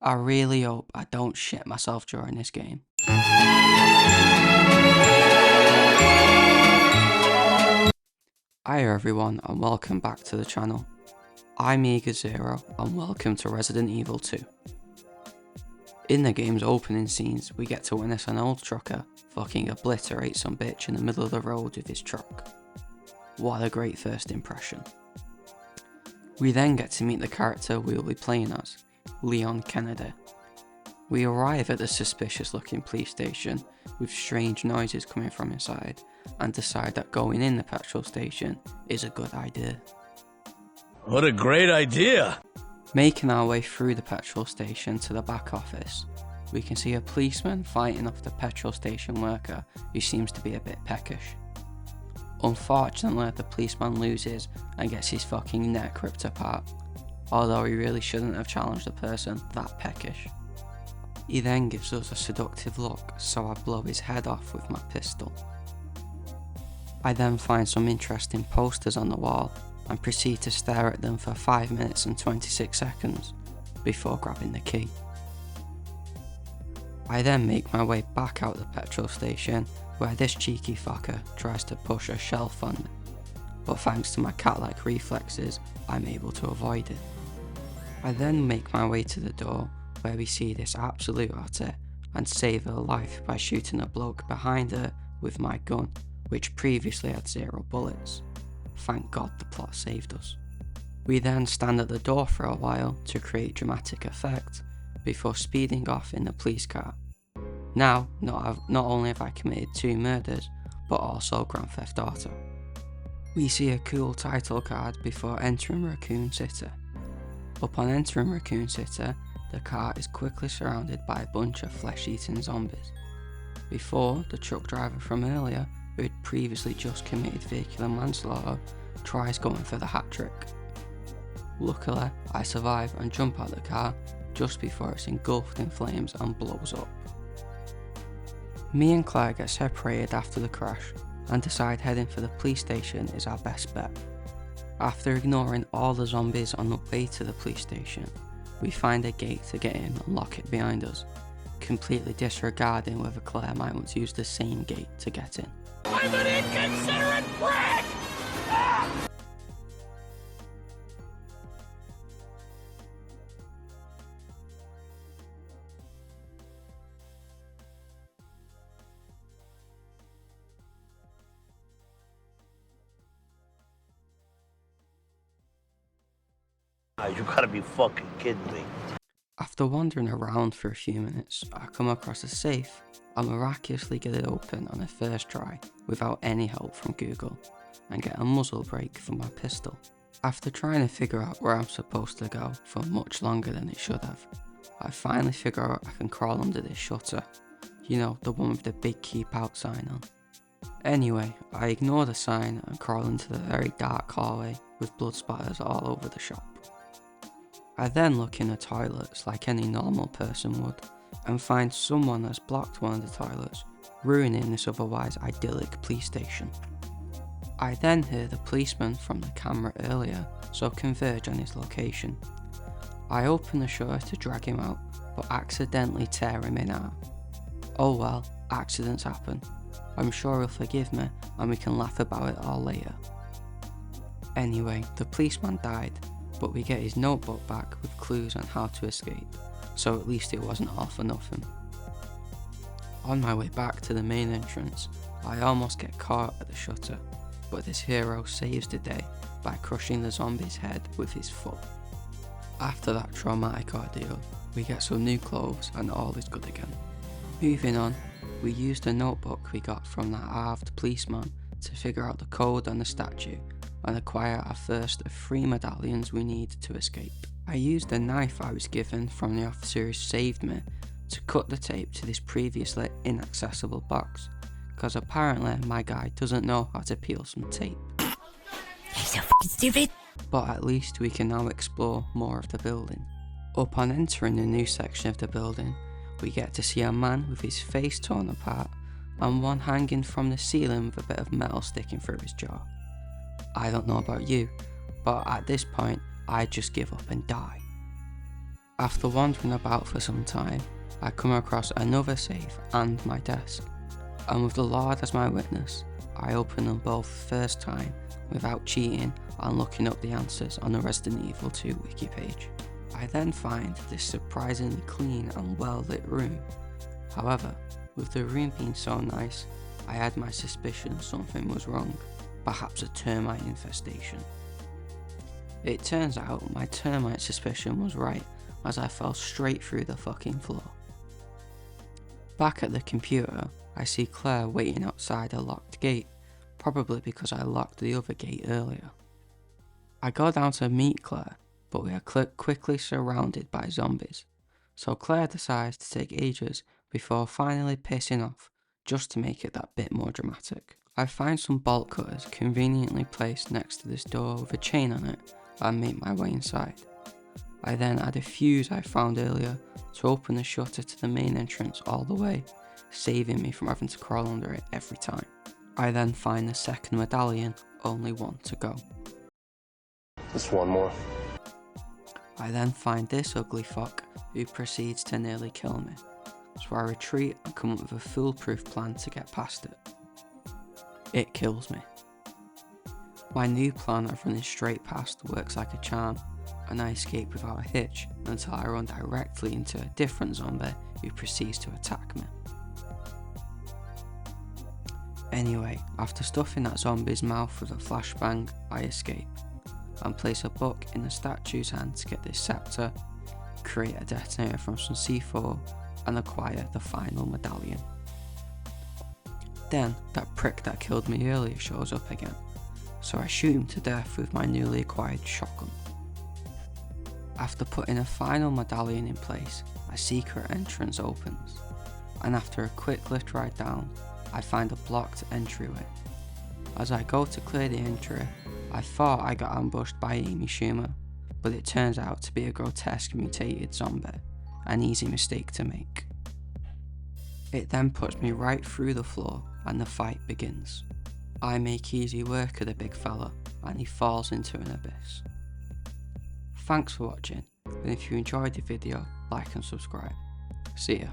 I really hope I don't shit myself during this game. Hi everyone and welcome back to the channel. I'm Eager0 and welcome to Resident Evil 2. In the game's opening scenes, we get to witness an old trucker fucking obliterate some bitch in the middle of the road with his truck. What a great first impression. We then get to meet the character we will be playing as, Leon Kennedy. We arrive at the suspicious looking police station with strange noises coming from inside and decide that going in the petrol station is a good idea. What a great idea! Making our way through the petrol station to the back office, we can see a policeman fighting off the petrol station worker who seems to be a bit peckish. Unfortunately, the policeman loses and gets his fucking neck ripped apart, although he really shouldn't have challenged a person that peckish. He then gives us a seductive look, so I blow his head off with my pistol. I then find some interesting posters on the wall and proceed to stare at them for 5 minutes and 26 seconds before grabbing the key. I then make my way back out the petrol station where this cheeky fucker tries to push a shelf on me, but thanks to my cat-like reflexes I'm able to avoid it. I then make my way to the door where we see this absolute otter and save her life by shooting a bloke behind her with my gun, which previously had 0 bullets. Thank God the plot saved us. We then stand at the door for a while to create dramatic effect before speeding off in the police car. Now, not only have I committed 2 murders, but also Grand Theft Auto. We see a cool title card before entering Racoon City. Upon entering Racoon City, the car is quickly surrounded by a bunch of flesh-eating zombies. Before, the truck driver from earlier, who had previously just committed vehicular manslaughter, tries going for the hat trick. Luckily, I survive and jump out the car just before it's engulfed in flames and blows up. Me and Claire get separated after the crash and decide heading for the police station is our best bet. After ignoring all the zombies on the way to the police station, we find a gate to get in and lock it behind us, completely disregarding whether Claire might want to use the same gate to get in. I'm an inconsiderate prick! You gotta be fucking kidding me. After wandering around for a few minutes, I come across a safe and miraculously get it open on a first try without any help from Google and get a muzzle brake for my pistol. After trying to figure out where I'm supposed to go for much longer than it should have, I finally figure out I can crawl under this shutter. You know, the one with the big keep out sign on. Anyway, I ignore the sign and crawl into the very dark hallway with blood spatters all over the shop. I then look in the toilets like any normal person would and find someone has blocked one of the toilets, ruining this otherwise idyllic police station. I then hear the policeman from the camera earlier, so converge on his location. I open the shutter to drag him out, but accidentally tear him in half. Oh well, accidents happen. I'm sure he'll forgive me and we can laugh about it all later. Anyway, the policeman died, but we get his notebook back with clues on how to escape, so at least it wasn't all for nothing. On my way back to the main entrance, I almost get caught at the shutter, but this hero saves the day by crushing the zombie's head with his foot. After that traumatic ordeal, we get some new clothes and all is good again. Moving on, we use the notebook we got from that halved policeman to figure out the code on the statue and acquire our first of 3 medallions we need to escape. I used the knife I was given from the officer who saved me to cut the tape to this previously inaccessible box, because apparently my guy doesn't know how to peel some tape. You're so f***ing stupid! But at least we can now explore more of the building. Upon entering the new section of the building, we get to see a man with his face torn apart and one hanging from the ceiling with a bit of metal sticking through his jaw. I don't know about you, but at this point I just give up and die. After wandering about for some time, I come across another safe and my desk, and with the Lord as my witness, I open them both first time without cheating and looking up the answers on the Resident Evil 2 wiki page. I then find this surprisingly clean and well lit room. However, with the room being so nice, I had my suspicion something was wrong, perhaps a termite infestation. It turns out my termite suspicion was right, as I fell straight through the fucking floor. Back at the computer, I see Claire waiting outside a locked gate, probably because I locked the other gate earlier. I go down to meet Claire, but we are quickly surrounded by zombies, so Claire decides to take ages before finally pissing off, just to make it that bit more dramatic. I find some bolt cutters conveniently placed next to this door with a chain on it and make my way inside. I then add a fuse I found earlier to open the shutter to the main entrance all the way, saving me from having to crawl under it every time. I then find the second medallion, only one to go. Just one more. I then find this ugly fuck who proceeds to nearly kill me, so I retreat and come up with a foolproof plan to get past it. It kills me. My new plan of running straight past works like a charm, and I escape without a hitch until I run directly into a different zombie who proceeds to attack me. Anyway, after stuffing that zombie's mouth with a flashbang, I escape, and place a book in the statue's hand to get this scepter, create a detonator from some C4, and acquire the final medallion. Then, that prick that killed me earlier shows up again, so I shoot him to death with my newly acquired shotgun. After putting a final medallion in place, a secret entrance opens, and after a quick lift ride down, I find a blocked entryway. As I go to clear the entry, I thought I got ambushed by Amy Schumer, but it turns out to be a grotesque mutated zombie, an easy mistake to make. It then puts me right through the floor and the fight begins. I make easy work of the big fella and he falls into an abyss. Thanks for watching, and if you enjoyed the video, like and subscribe. See ya.